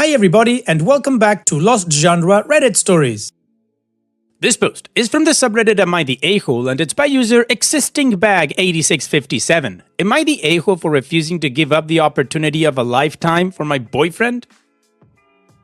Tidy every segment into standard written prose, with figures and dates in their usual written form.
Hi everybody and welcome back to Lost Genre Reddit Stories. This post is from the subreddit Am I the A-hole and it's by user ExistingBag8657. Am I the a-hole for refusing to give up the opportunity of a lifetime for my boyfriend?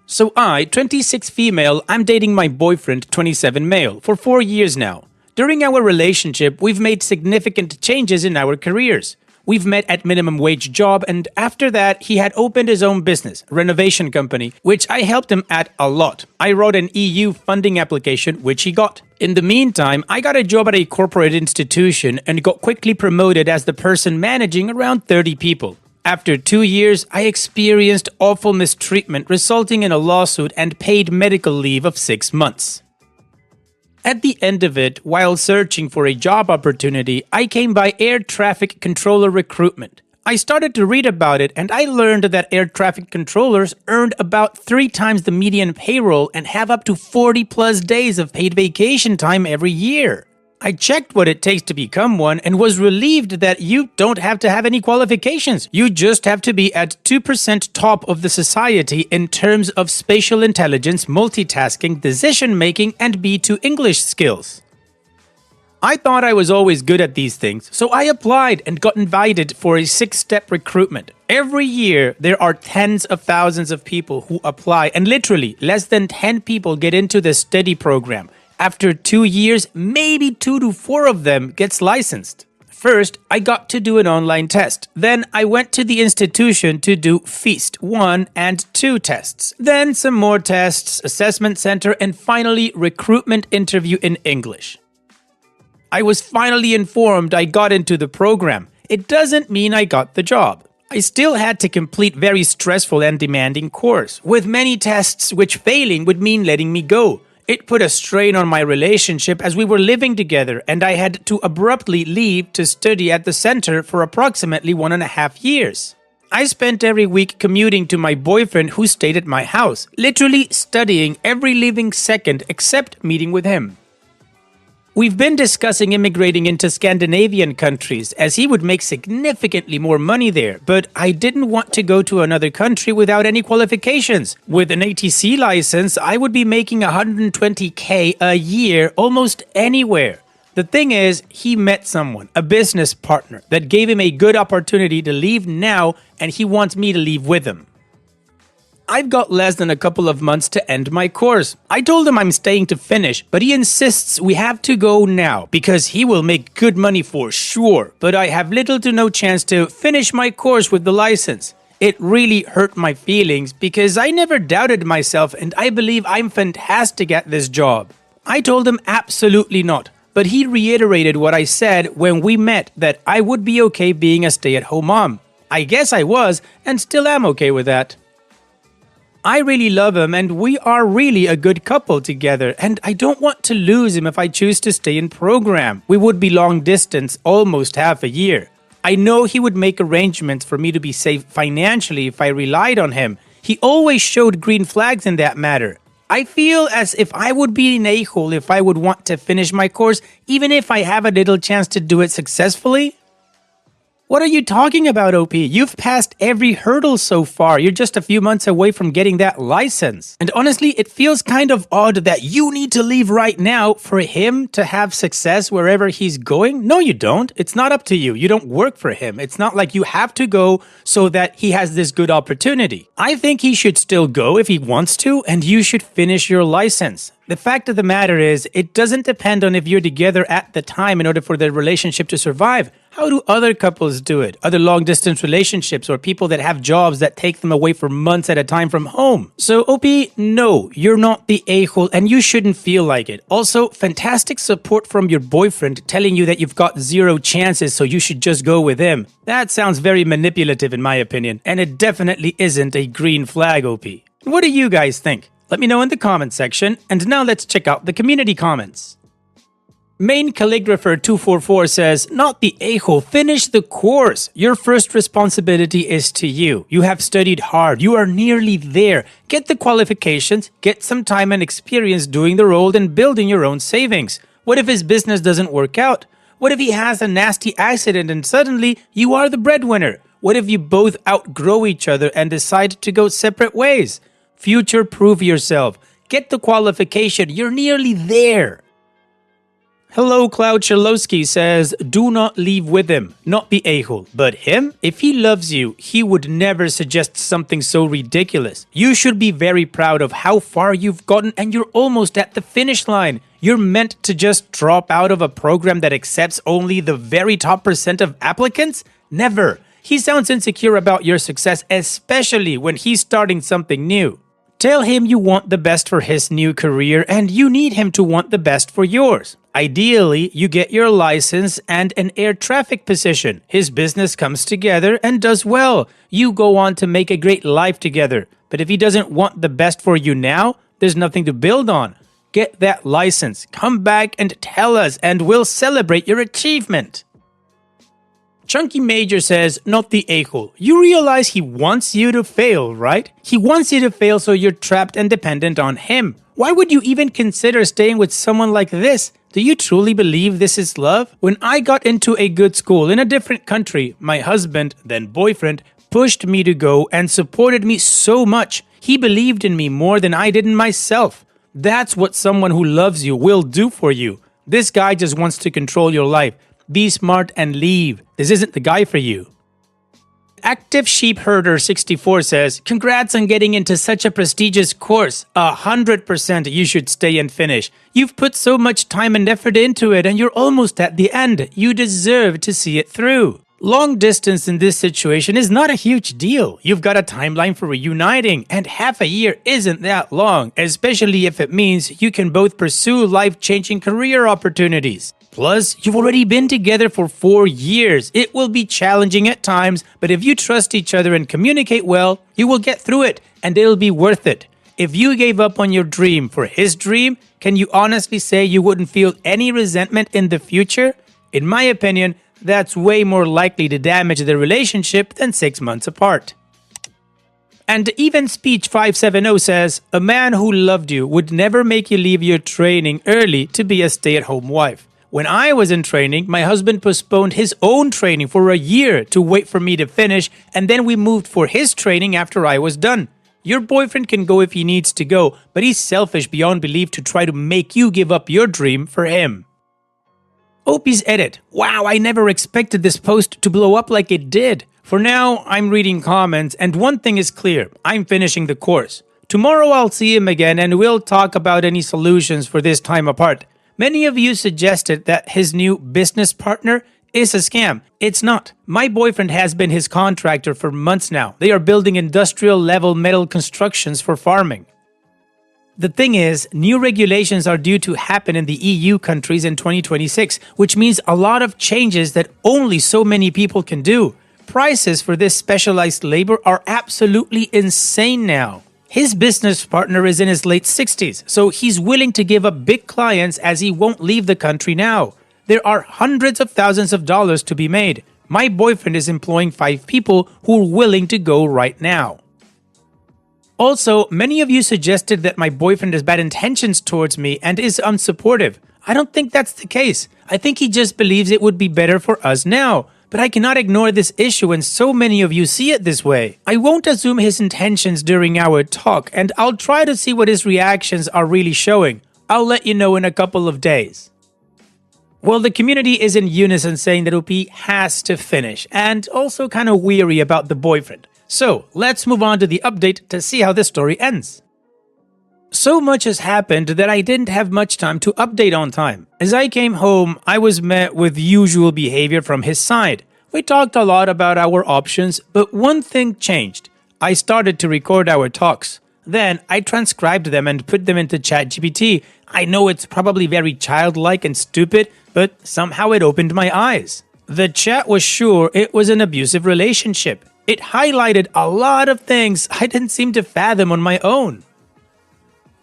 So I, 26 female, I'm dating my boyfriend, 27 male, for 4 years now. During our relationship, we've made significant changes in our careers. We've met at minimum wage job, and after that, he had opened his own business, renovation company, which I helped him at a lot. I wrote an EU funding application, which he got. In the meantime, I got a job at a corporate institution and got quickly promoted as the person managing around 30 people. After 2 years, I experienced awful mistreatment, resulting in a lawsuit and paid medical leave of 6 months. At the end of it, while searching for a job opportunity, I came by air traffic controller recruitment. I started to read about it and I learned that air traffic controllers earned about 3 times the median payroll and have up to 40 plus days of paid vacation time every year. I checked what it takes to become one and was relieved that you don't have to have any qualifications. You just have to be at 2% top of the society in terms of spatial intelligence, multitasking, decision-making, and B2 English skills. I thought I was always good at these things, so I applied and got invited for a 6-step recruitment. Every year, there are tens of thousands of people who apply, and literally less than 10 people get into the study program. After 2 years, maybe 2 to 4 of them gets licensed. First, I got to do an online test. Then I went to the institution to do FEAST 1 and 2 tests. Then some more tests, assessment center, and finally recruitment interview in English. I was finally informed I got into the program. It doesn't mean I got the job. I still had to complete very stressful and demanding course, with many tests which failing would mean letting me go. It put a strain on my relationship as we were living together and I had to abruptly leave to study at the center for approximately 1.5 years. I spent every week commuting to my boyfriend who stayed at my house, literally studying every living second except meeting with him. We've been discussing immigrating into Scandinavian countries as he would make significantly more money there, but I didn't want to go to another country without any qualifications. With an ATC license, I would be making 120k a year almost anywhere. The thing is, he met someone, a business partner, that gave him a good opportunity to leave now and he wants me to leave with him. I've got less than a couple of months to end my course. I told him I'm staying to finish, but he insists we have to go now because he will make good money for sure, but I have little to no chance to finish my course with the license. It really hurt my feelings because I never doubted myself and I believe I'm fantastic at this job. I told him absolutely not, but he reiterated what I said when we met that I would be okay being a stay-at-home mom. I guess I was and still am okay with that. I really love him and we are really a good couple together and I don't want to lose him if I choose to stay in program. We would be long distance almost half a year. I know he would make arrangements for me to be safe financially if I relied on him. He always showed green flags in that matter. I feel as if I would be an a-hole if I would want to finish my course even if I have a little chance to do it successfully. What are you talking about, OP? You've passed every hurdle so far. You're just a few months away from getting that license. And honestly, it feels kind of odd that you need to leave right now for him to have success wherever he's going. No, you don't. It's not up to you. You don't work for him. It's not like you have to go so that he has this good opportunity. I think he should still go if he wants to, and you should finish your license. The fact of the matter is, it doesn't depend on if you're together at the time in order for the relationship to survive. How do other couples do it? Other long-distance relationships or people that have jobs that take them away for months at a time from home. So, OP, no, you're not the a-hole and you shouldn't feel like it. Also, fantastic support from your boyfriend telling you that you've got 0 chances so you should just go with him. That sounds very manipulative in my opinion, and it definitely isn't a green flag, OP. What do you guys think? Let me know in the comment section, and now let's check out the community comments. Main Calligrapher 244 says, not the a-hole, finish the course. Your first responsibility is to you. You have studied hard. You are nearly there. Get the qualifications, get some time and experience doing the role and building your own savings. What if his business doesn't work out? What if he has a nasty accident and suddenly you are the breadwinner? What if you both outgrow each other and decide to go separate ways? Future-proof yourself. Get the qualification. You're nearly there. Hello, Cloud Chalowski says, do not leave with him, not the a-hole. But him? If he loves you, he would never suggest something so ridiculous. You should be very proud of how far you've gotten and you're almost at the finish line. You're meant to just drop out of a program that accepts only the very top % of applicants? Never. He sounds insecure about your success, especially when he's starting something new. Tell him you want the best for his new career and you need him to want the best for yours. Ideally, you get your license and an air traffic position. His business comes together and does well. You go on to make a great life together. But if he doesn't want the best for you now, there's nothing to build on. Get that license, come back and tell us, and we'll celebrate your achievement. Chunky Major says, not the a-hole. You realize he wants you to fail, right? He wants you to fail so you're trapped and dependent on him. Why would you even consider staying with someone like this? Do you truly believe this is love? When I got into a good school in a different country, my husband, then boyfriend, pushed me to go and supported me so much. He believed in me more than I did in myself. That's what someone who loves you will do for you. This guy just wants to control your life. Be smart and leave. This isn't the guy for you. Active Sheep Herder 64 says, congrats on getting into such a prestigious course. 100% you should stay and finish. You've put so much time and effort into it and you're almost at the end. You deserve to see it through. Long distance in this situation is not a huge deal. You've got a timeline for reuniting, and half a year isn't that long, especially if it means you can both pursue life-changing career opportunities. Plus, you've already been together for 4 years. It will be challenging at times, but if you trust each other and communicate well, you will get through it, and it'll be worth it. If you gave up on your dream for his dream, can you honestly say you wouldn't feel any resentment in the future? In my opinion, that's way more likely to damage the relationship than 6 months apart. And Even Speech 570 says, a man who loved you would never make you leave your training early to be a stay-at-home wife. When I was in training, my husband postponed his own training for a year to wait for me to finish, and then we moved for his training after I was done. Your boyfriend can go if he needs to go, but he's selfish beyond belief to try to make you give up your dream for him. Opie's edit. Wow, I never expected this post to blow up like it did. For now, I'm reading comments, and one thing is clear. I'm finishing the course. Tomorrow I'll see him again and we'll talk about any solutions for this time apart. Many of you suggested that his new business partner is a scam. It's not. My boyfriend has been his contractor for months now. They are building industrial-level metal constructions for farming. The thing is, new regulations are due to happen in the EU countries in 2026, which means a lot of changes that only so many people can do. Prices for this specialized labor are absolutely insane now. His business partner is in his late 60s, so he's willing to give up big clients as he won't leave the country now. There are hundreds of thousands of dollars to be made. My boyfriend is employing 5 people who are willing to go right now. Also, many of you suggested that my boyfriend has bad intentions towards me and is unsupportive. I don't think that's the case. I think he just believes it would be better for us now. But I cannot ignore this issue and so many of you see it this way. I won't assume his intentions during our talk, and I'll try to see what his reactions are really showing. I'll let you know in a couple of days. Well, the community is in unison saying that OP has to finish, and also kind of weary about the boyfriend. So, let's move on to the update to see how this story ends. So much has happened that I didn't have much time to update on time. As I came home, I was met with usual behavior from his side. We talked a lot about our options, but one thing changed. I started to record our talks. Then, I transcribed them and put them into ChatGPT. I know it's probably very childlike and stupid, but somehow it opened my eyes. The chat was sure it was an abusive relationship. It highlighted a lot of things I didn't seem to fathom on my own.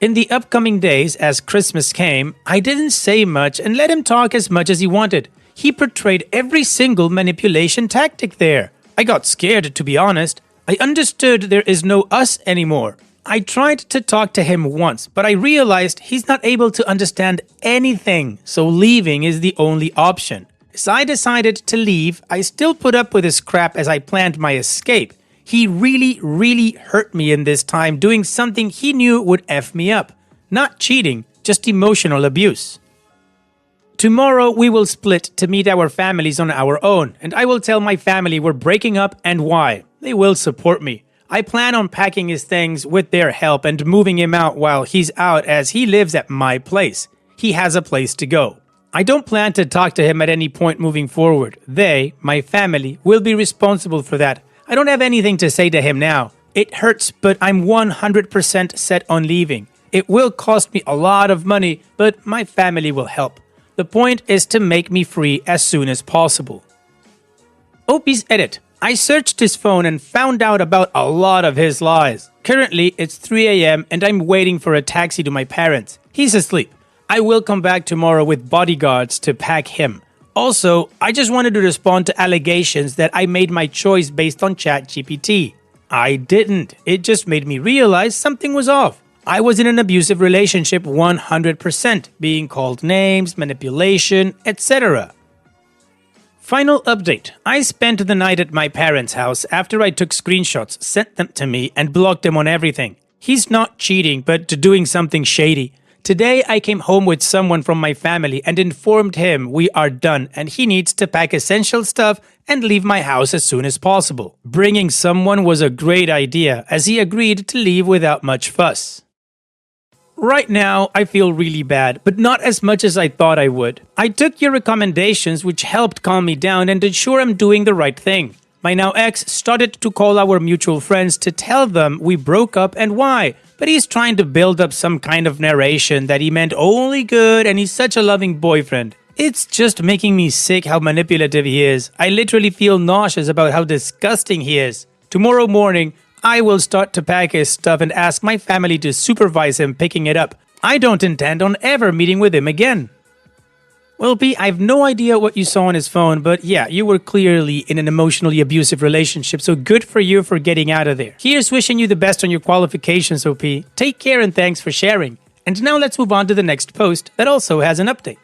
In the upcoming days, as Christmas came, I didn't say much and let him talk as much as he wanted. He portrayed every single manipulation tactic there. I got scared, to be honest. I understood there is no us anymore. I tried to talk to him once, but I realized he's not able to understand anything, so leaving is the only option. As I decided to leave, I still put up with his crap as I planned my escape. He really hurt me in this time doing something he knew would F me up. Not cheating, just emotional abuse. Tomorrow we will split to meet our families on our own, and I will tell my family we're breaking up and why. They will support me. I plan on packing his things with their help and moving him out while he's out as he lives at my place. He has a place to go. I don't plan to talk to him at any point moving forward. They, my family, will be responsible for that. I don't have anything to say to him now. It hurts, but I'm 100% set on leaving. It will cost me a lot of money, but my family will help. The point is to make me free as soon as possible. Opie's edit. I searched his phone and found out about a lot of his lies. Currently, it's 3 a.m. and I'm waiting for a taxi to my parents. He's asleep. I will come back tomorrow with bodyguards to pack him. Also, I just wanted to respond to allegations that I made my choice based on ChatGPT. I didn't. It just made me realize something was off. I was in an abusive relationship 100%, being called names, manipulation, etc. Final update. I spent the night at my parents' house after I took screenshots, sent them to me, and blocked him on everything. He's not cheating, but doing something shady. Today, I came home with someone from my family and informed him we are done and he needs to pack essential stuff and leave my house as soon as possible. Bringing someone was a great idea as he agreed to leave without much fuss. Right now, I feel really bad, but not as much as I thought I would. I took your recommendations which helped calm me down and ensure I'm doing the right thing. My now ex started to call our mutual friends to tell them we broke up and why, but he's trying to build up some kind of narration that he meant only good and he's such a loving boyfriend. It's just making me sick how manipulative he is. I literally feel nauseous about how disgusting he is. Tomorrow morning, I will start to pack his stuff and ask my family to supervise him picking it up. I don't intend on ever meeting with him again. Well, P, I have no idea what you saw on his phone, but yeah, you were clearly in an emotionally abusive relationship, so good for you for getting out of there. Here's wishing you the best on your qualifications, OP. Take care and thanks for sharing. And now let's move on to the next post that also has an update.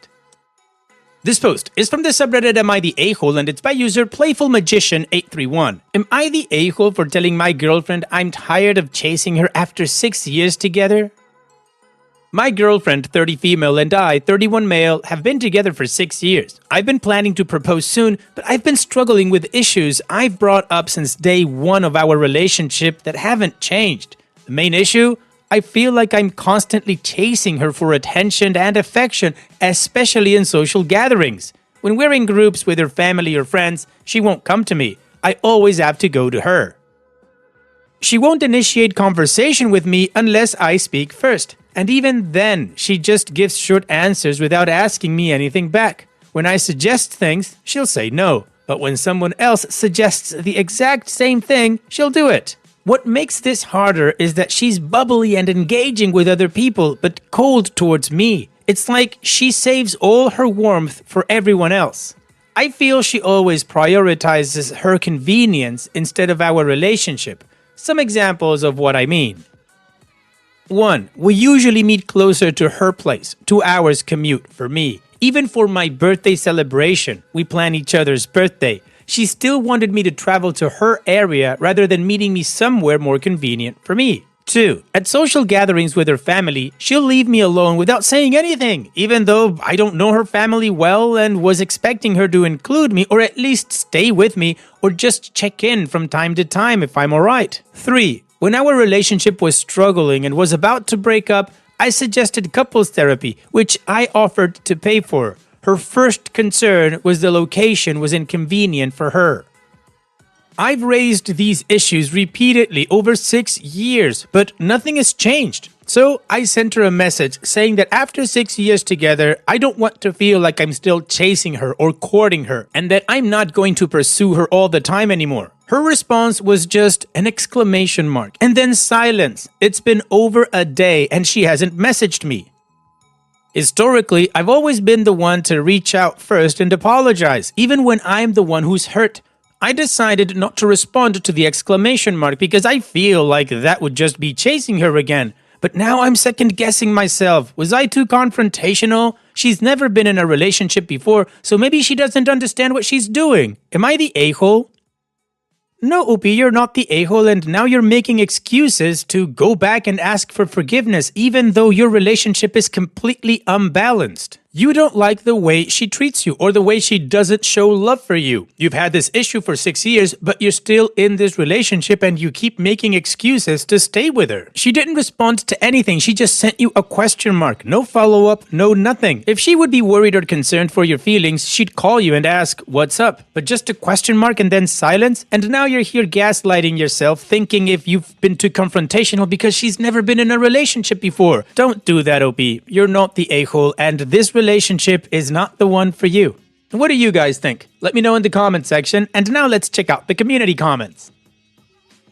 This post is from the subreddit Am I the A-hole and it's by user PlayfulMagician831. Am I the a-hole for telling my girlfriend I'm tired of chasing her after 6 years together? My girlfriend, 30 female, and I, 31 male, have been together for 6 years. I've been planning to propose soon, but I've been struggling with issues I've brought up since day one of our relationship that haven't changed. The main issue? I feel like I'm constantly chasing her for attention and affection, especially in social gatherings. When we're in groups with her family or friends, she won't come to me. I always have to go to her. She won't initiate conversation with me unless I speak first. And even then, she just gives short answers without asking me anything back. When I suggest things, she'll say no. But when someone else suggests the exact same thing, she'll do it. What makes this harder is that she's bubbly and engaging with other people, but cold towards me. It's like she saves all her warmth for everyone else. I feel she always prioritizes her convenience instead of our relationship. Some examples of what I mean. 1. We usually meet closer to her place, 2 hours commute for me. Even for my birthday celebration, we plan each other's birthday. She still wanted me to travel to her area rather than meeting me somewhere more convenient for me. 2. At social gatherings with her family, she'll leave me alone without saying anything, even though I don't know her family well and was expecting her to include me or at least stay with me or just check in from time to time if I'm alright. 3. When our relationship was struggling and was about to break up, I suggested couples therapy, which I offered to pay for. Her first concern was the location was inconvenient for her. I've raised these issues repeatedly over 6 years, but nothing has changed. So I sent her a message saying that after 6 years together, I don't want to feel like I'm still chasing her or courting her, and that I'm not going to pursue her all the time anymore. Her response was just an exclamation mark and then silence. It's been over a day and she hasn't messaged me. Historically, I've always been the one to reach out first and apologize, even when I'm the one who's hurt. I decided not to respond to the exclamation mark because I feel like that would just be chasing her again. But now I'm second-guessing myself. Was I too confrontational? She's never been in a relationship before, so maybe she doesn't understand what she's doing. Am I the a-hole? No, OP, you're not the a-hole, and now you're making excuses to go back and ask for forgiveness, even though your relationship is completely unbalanced. You don't like the way she treats you or the way she doesn't show love for you. You've had this issue for 6 years, but you're still in this relationship and you keep making excuses to stay with her. She didn't respond to anything. She just sent you a question mark. No follow-up, no nothing. If she would be worried or concerned for your feelings, she'd call you and ask, "What's up?" But just a question mark and then silence. And now you're here gaslighting yourself, thinking if you've been too confrontational because she's never been in a relationship before. Don't do that, OP. You're not the a-hole, and this relationship is not the one for you. What do you guys think? Let me know in the comment section, and now let's check out the community comments.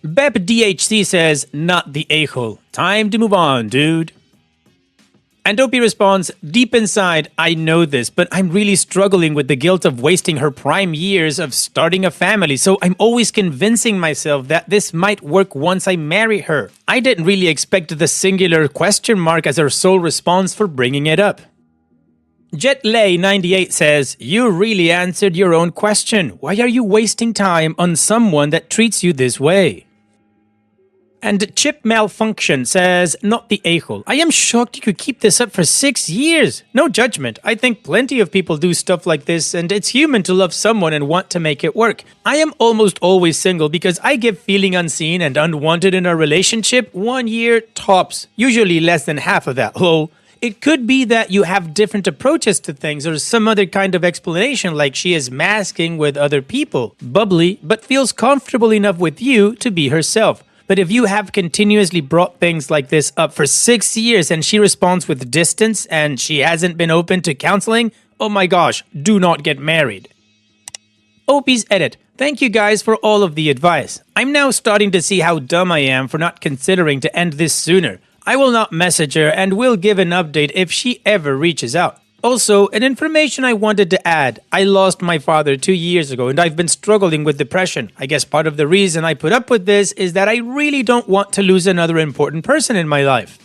Bep DHC says, "Not the a-hole. Time to move on, dude." And OP responds, "Deep inside, I know this, but I'm really struggling with the guilt of wasting her prime years of starting a family, so I'm always convincing myself that this might work once I marry her. I didn't really expect the singular question mark as her sole response for bringing it up." Jetlay98 says, "You really answered your own question. Why are you wasting time on someone that treats you this way?" And Chip Malfunction says, "Not the a-hole. I am shocked you could keep this up for 6 years. No judgment. I think plenty of people do stuff like this, and it's human to love someone and want to make it work. I am almost always single because I give feeling unseen and unwanted in a relationship 1 year tops, usually less than half of that. Lol. It could be that you have different approaches to things or some other kind of explanation, like she is masking with other people. Bubbly, but feels comfortable enough with you to be herself. But if you have continuously brought things like this up for 6 years and she responds with distance and she hasn't been open to counseling, oh my gosh, do not get married." OP's edit. "Thank you guys for all of the advice. I'm now starting to see how dumb I am for not considering to end this sooner. I will not message her and will give an update if she ever reaches out. Also, an information I wanted to add. I lost my father 2 years ago and I've been struggling with depression. I guess part of the reason I put up with this is that I really don't want to lose another important person in my life.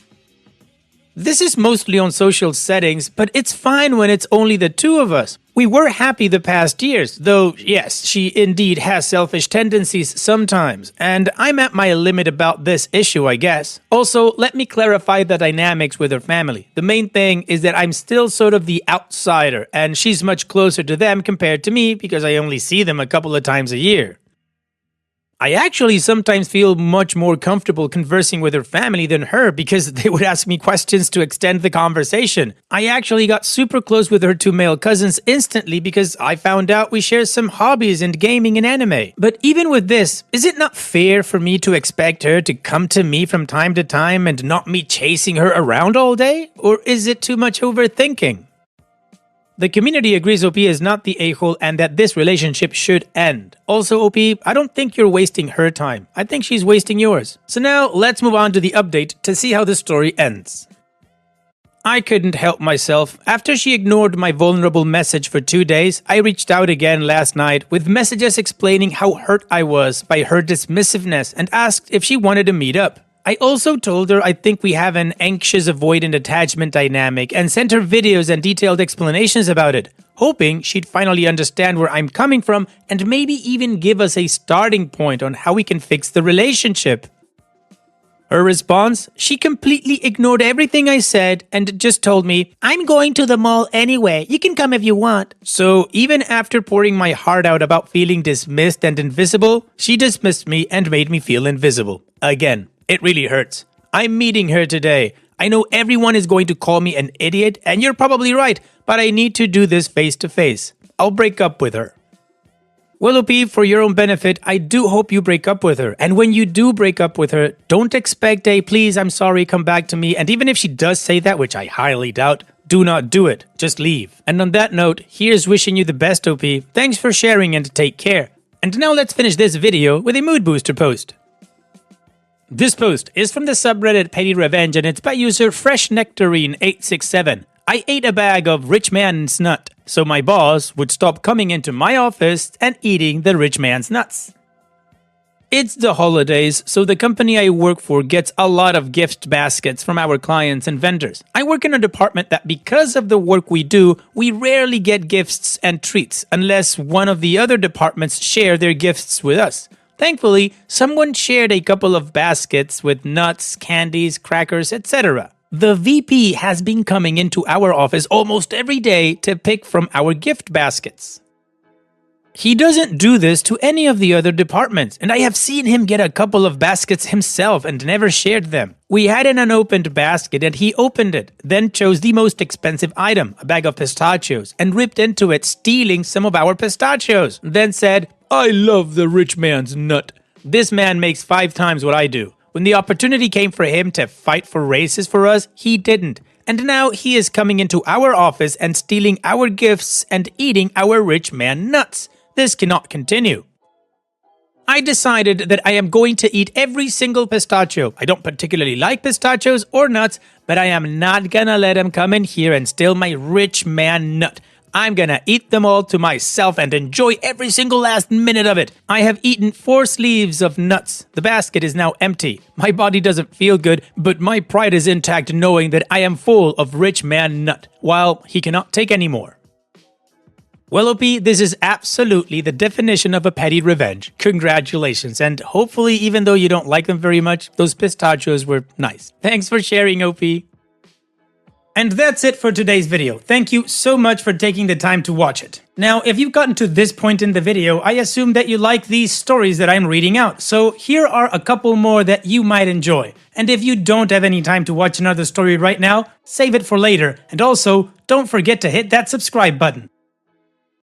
This is mostly on social settings, but it's fine when it's only the two of us. We were happy the past years, though yes, she indeed has selfish tendencies sometimes, and I'm at my limit about this issue, I guess. Also, let me clarify the dynamics with her family. The main thing is that I'm still sort of the outsider, and she's much closer to them compared to me because I only see them a couple of times a year. I actually sometimes feel much more comfortable conversing with her family than her because they would ask me questions to extend the conversation. I actually got super close with her two male cousins instantly because I found out we share some hobbies in gaming and anime. But even with this, is it not fair for me to expect her to come to me from time to time and not me chasing her around all day? Or is it too much overthinking? The community agrees OP is not the a-hole and that this relationship should end. Also, OP, I don't think you're wasting her time. I think she's wasting yours. So now, let's move on to the update to see how the story ends. I couldn't help myself. After she ignored my vulnerable message for 2 days, I reached out again last night with messages explaining how hurt I was by her dismissiveness and asked if she wanted to meet up. I also told her I think we have an anxious avoidant attachment dynamic and sent her videos and detailed explanations about it, hoping she'd finally understand where I'm coming from and maybe even give us a starting point on how we can fix the relationship. Her response? She completely ignored everything I said and just told me, "I'm going to the mall anyway, you can come if you want." So even after pouring my heart out about feeling dismissed and invisible, she dismissed me and made me feel invisible. Again. It really hurts. I'm meeting her today. I know everyone is going to call me an idiot, and you're probably right, but I need to do this face to face. I'll break up with her. Well, OP, for your own benefit, I do hope you break up with her. And when you do break up with her, don't expect a "please, I'm sorry, come back to me." And even if she does say that, which I highly doubt, do not do it. Just leave. And on that note, here's wishing you the best, OP. Thanks for sharing and take care. And now let's finish this video with a mood booster post. This post is from the subreddit Petty Revenge and it's by user FreshNectarine867. I ate a bag of rich man's nut, so my boss would stop coming into my office and eating the rich man's nuts. It's the holidays, so the company I work for gets a lot of gift baskets from our clients and vendors. I work in a department that because of the work we do, we rarely get gifts and treats unless one of the other departments share their gifts with us. Thankfully, someone shared a couple of baskets with nuts, candies, crackers, etc. The VP has been coming into our office almost every day to pick from our gift baskets. He doesn't do this to any of the other departments, and I have seen him get a couple of baskets himself and never shared them. We had an unopened basket and he opened it, then chose the most expensive item, a bag of pistachios, and ripped into it, stealing some of our pistachios. Then said, "I love the rich man's nut." This man makes 5 times what I do. When the opportunity came for him to fight for raises for us, he didn't. And now he is coming into our office and stealing our gifts and eating our rich man nuts. This cannot continue. I decided that I am going to eat every single pistachio. I don't particularly like pistachios or nuts, but I am not gonna let him come in here and steal my rich man nut. I'm gonna eat them all to myself and enjoy every single last minute of it. I have eaten 4 sleeves of nuts. The basket is now empty. My body doesn't feel good, but my pride is intact knowing that I am full of rich man nut, while he cannot take any more. Well, OP, this is absolutely the definition of a petty revenge. Congratulations, and hopefully, even though you don't like them very much, those pistachios were nice. Thanks for sharing, OP. And that's it for today's video. Thank you so much for taking the time to watch it. Now, if you've gotten to this point in the video, I assume that you like these stories that I'm reading out, so here are a couple more that you might enjoy. And if you don't have any time to watch another story right now, save it for later, and also, don't forget to hit that subscribe button.